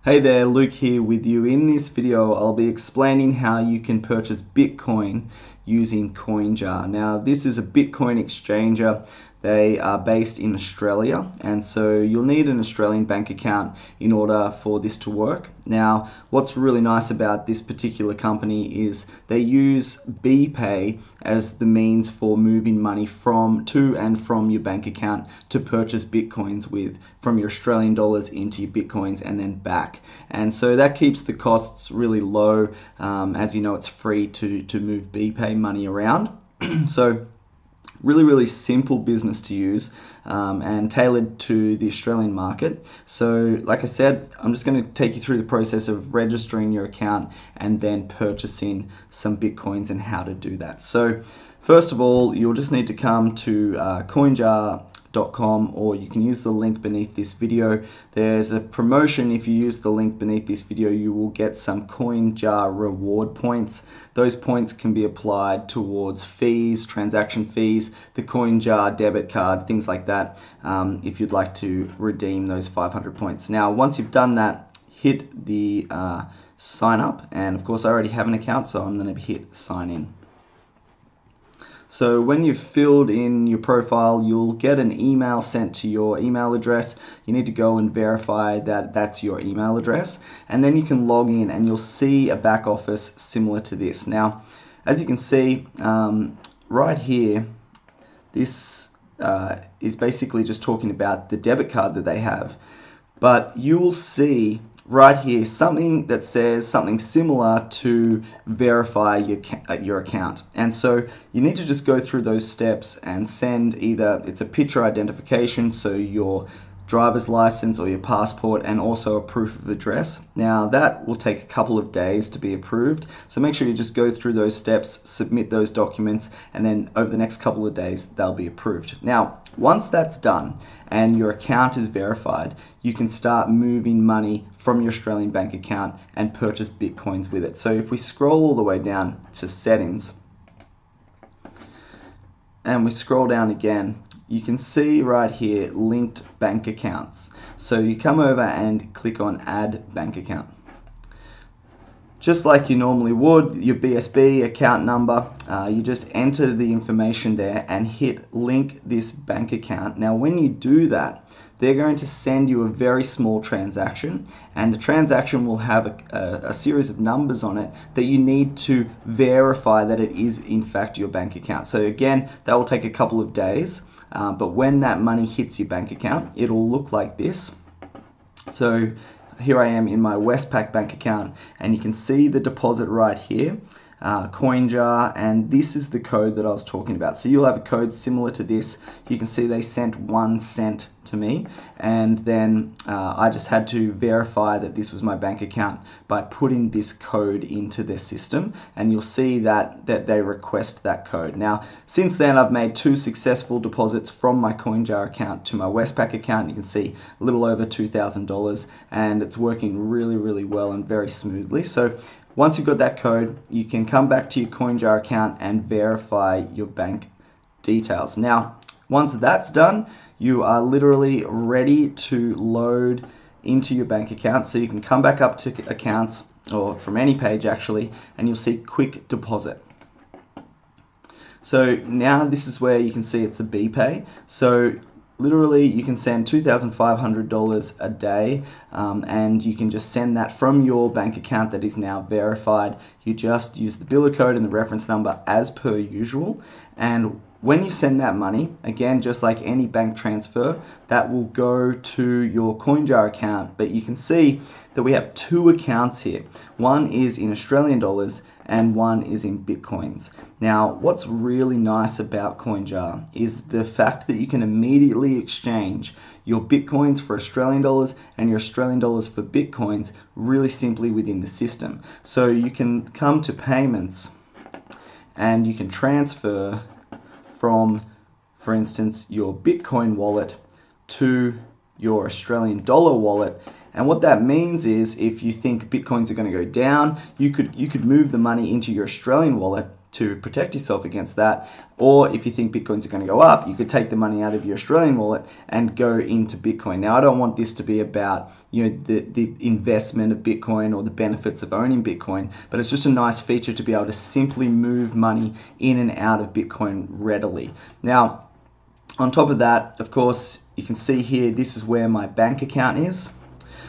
Hey there, Luke here with you. In this video, I'll be explaining how you can purchase Bitcoin using CoinJar. Now, this is a Bitcoin exchanger. They are based in Australia, and so you'll need an Australian bank account in order for this to work. Now, what's really nice about this particular company is they use BPay as the means for moving money to and from your bank account to purchase Bitcoins with, from your Australian dollars into your Bitcoins and then back. And so that keeps the costs really low. As you know, it's free to move BPay money around. So really simple business to use and tailored to the Australian market. So like I said, I'm just going to take you through the process of registering your account and then purchasing some Bitcoins and how to do that. So first of all, you'll just need to come to CoinJar.com, or you can use the link beneath this video. There's a promotion. If you use the link beneath this video, you will get some CoinJar reward points. Those points can be applied towards fees, transaction fees, the CoinJar debit card, things like that, if you'd like to redeem those 500 points. Now, once you've done that, hit the sign up, and of course I already have an account, so I'm going to hit sign in. So when you've filled in your profile, you'll get an email sent to your email address. You need to go and verify that that's your email address, and then you can log in and you'll see a back office similar to this. Now, as you can see right here, this is basically just talking about the debit card that they have, but you will see right here something that says something similar to verify your account. And so you need to just go through those steps and send either it's a picture identification, so your driver's license or your passport, and also a proof of address. Now that will take a couple of days to be approved, so make sure you just go through those steps, submit those documents, and then over the next couple of days they'll be approved. Now once that's done and your account is verified, you can start moving money from your Australian bank account and purchase Bitcoins with it. So if we scroll all the way down to settings and we scroll down again, you can see right here linked bank accounts. So you come over and click on add bank account. Just like you normally would, your BSB account number, you just enter the information there and hit link this bank account. Now when you do that, they're going to send you a very small transaction, and the transaction will have a series of numbers on it that you need to verify that it is in fact your bank account. So again, that will take a couple of days, but when that money hits your bank account, it'll look like this. So here I am in my Westpac bank account, and you can see the deposit right here, CoinJar, and this is the code that I was talking about. So you'll have a code similar to this. You can see they sent 1 cent to me, and then I just had to verify that this was my bank account by putting this code into their system, and you'll see that they request that code. Now since then I've made 2 successful deposits from my CoinJar account to my Westpac account. You can see a little over $2,000, and it's working really well and very smoothly. So once you've got that code, you can come back to your CoinJar account and verify your bank details. Now, once that's done, you are literally ready to load into your bank account. So you can come back up to accounts, or from any page actually, and you'll see quick deposit. So now this is where you can see it's a BPay. So literally you can send $2,500 a day, and you can just send that from your bank account that is now verified. You just use the biller code and the reference number as per usual, and when you send that money, again, just like any bank transfer, that will go to your CoinJar account. But you can see that we have 2 accounts here. One is in Australian dollars and one is in Bitcoins. Now, what's really nice about CoinJar is the fact that you can immediately exchange your Bitcoins for Australian dollars and your Australian dollars for Bitcoins really simply within the system. So you can come to payments and you can transfer from, for instance, your Bitcoin wallet to your Australian dollar wallet. And what that means is if you think Bitcoins are going to go down, you could move the money into your Australian wallet to protect yourself against that. Or if you think Bitcoins are going to go up, you could take the money out of your Australian wallet and go into Bitcoin. Now, I don't want this to be about the investment of Bitcoin or the benefits of owning Bitcoin, but it's just a nice feature to be able to simply move money in and out of Bitcoin readily. Now, on top of that, of course, you can see here, this is where my bank account is.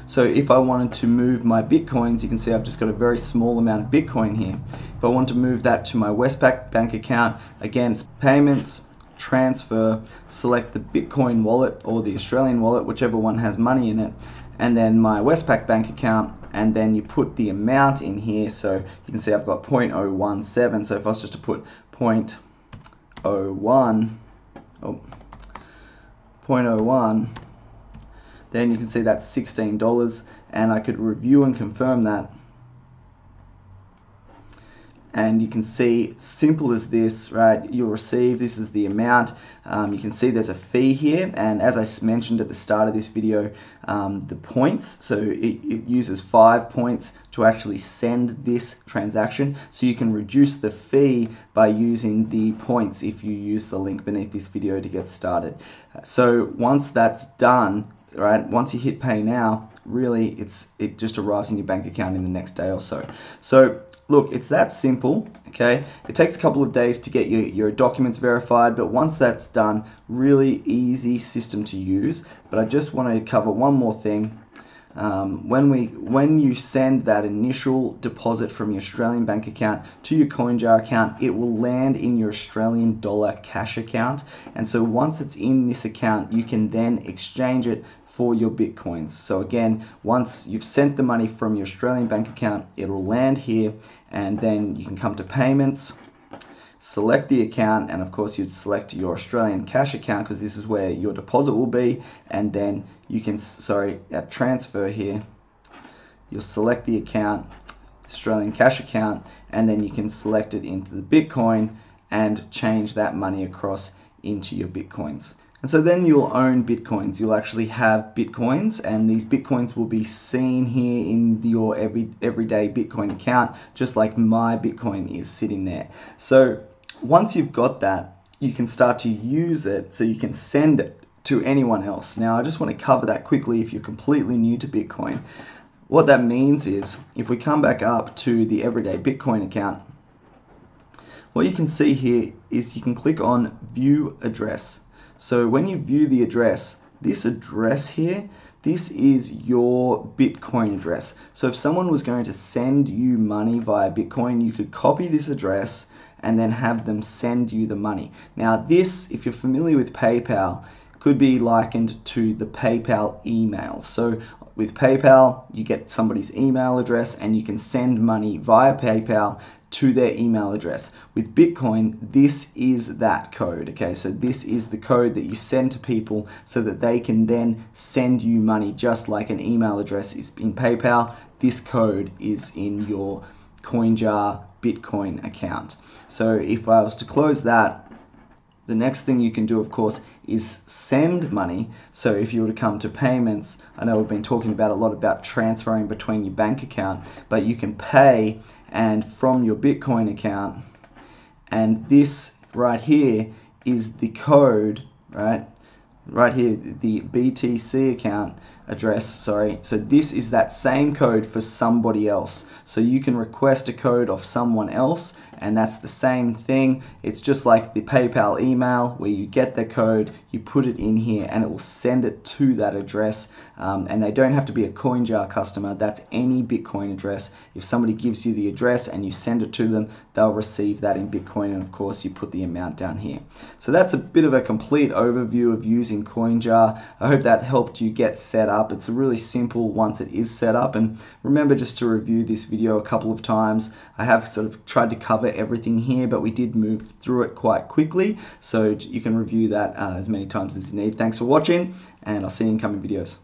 So if I wanted to move my Bitcoins, you can see I've just got a very small amount of Bitcoin here. If I want to move that to my Westpac bank account, again, payments, transfer, select the Bitcoin wallet or the Australian wallet, whichever one has money in it, and then my Westpac bank account, and then you put the amount in here. So you can see I've got 0.017. So if I was just to put 0.01, then you can see that's $16, and I could review and confirm that. And you can see, simple as this, right? You'll receive, this is the amount. You can see there's a fee here, and as I mentioned at the start of this video, the points, so it uses 5 points to actually send this transaction. So you can reduce the fee by using the points if you use the link beneath this video to get started. So once that's done, right, once you hit pay now, really it just arrives in your bank account in the next day or so. So look, it's that simple, okay? It takes a couple of days to get your documents verified, but once that's done, really easy system to use. But I just want to cover one more thing. When you send that initial deposit from your Australian bank account to your CoinJar account, it will land in your Australian dollar cash account. And so once it's in this account, you can then exchange it for your Bitcoins. So again, once you've sent the money from your Australian bank account, it will land here, and then you can come to payments, select the account, and of course you'd select your Australian cash account because this is where your deposit will be, and then you can, at transfer here, you'll select the account, Australian cash account, and then you can select it into the Bitcoin and change that money across into your Bitcoins. And so then you'll own Bitcoins. You'll actually have Bitcoins, and these Bitcoins will be seen here in your everyday Bitcoin account, just like my Bitcoin is sitting there. So once you've got that, you can start to use it so you can send it to anyone else. Now, I just want to cover that quickly if you're completely new to Bitcoin. What that means is, if we come back up to the everyday Bitcoin account, what you can see here is you can click on View Address. So when you view the address, this address here, this is your Bitcoin address. So if someone was going to send you money via Bitcoin, you could copy this address and then have them send you the money. Now this, if you're familiar with PayPal, could be likened to the PayPal email. So with PayPal, you get somebody's email address and you can send money via PayPal to their email address. With Bitcoin, this is that code, okay? So this is the code that you send to people so that they can then send you money, just like an email address is in PayPal. This code is in your CoinJar Bitcoin account. So if I was to close that, the next thing you can do, of course, is send money. So if you were to come to payments, I know we've been talking about a lot about transferring between your bank account, but you can pay and from your Bitcoin account, and this right here is the code, right here, the BTC account address, so this is that same code for somebody else. So you can request a code of someone else, and that's the same thing. It's just like the PayPal email where you get the code, you put it in here, and it will send it to that address. And they don't have to be a CoinJar customer. That's any Bitcoin address. If somebody gives you the address and you send it to them, they'll receive that in Bitcoin, and of course you put the amount down here. So that's a bit of a complete overview of using CoinJar. I hope that helped you get set up. It's really simple once it is set up, and remember just to review this video a couple of times. I have sort of tried to cover everything here, but we did move through it quite quickly, so you can review that as many times as you need. Thanks for watching, and I'll see you in coming videos.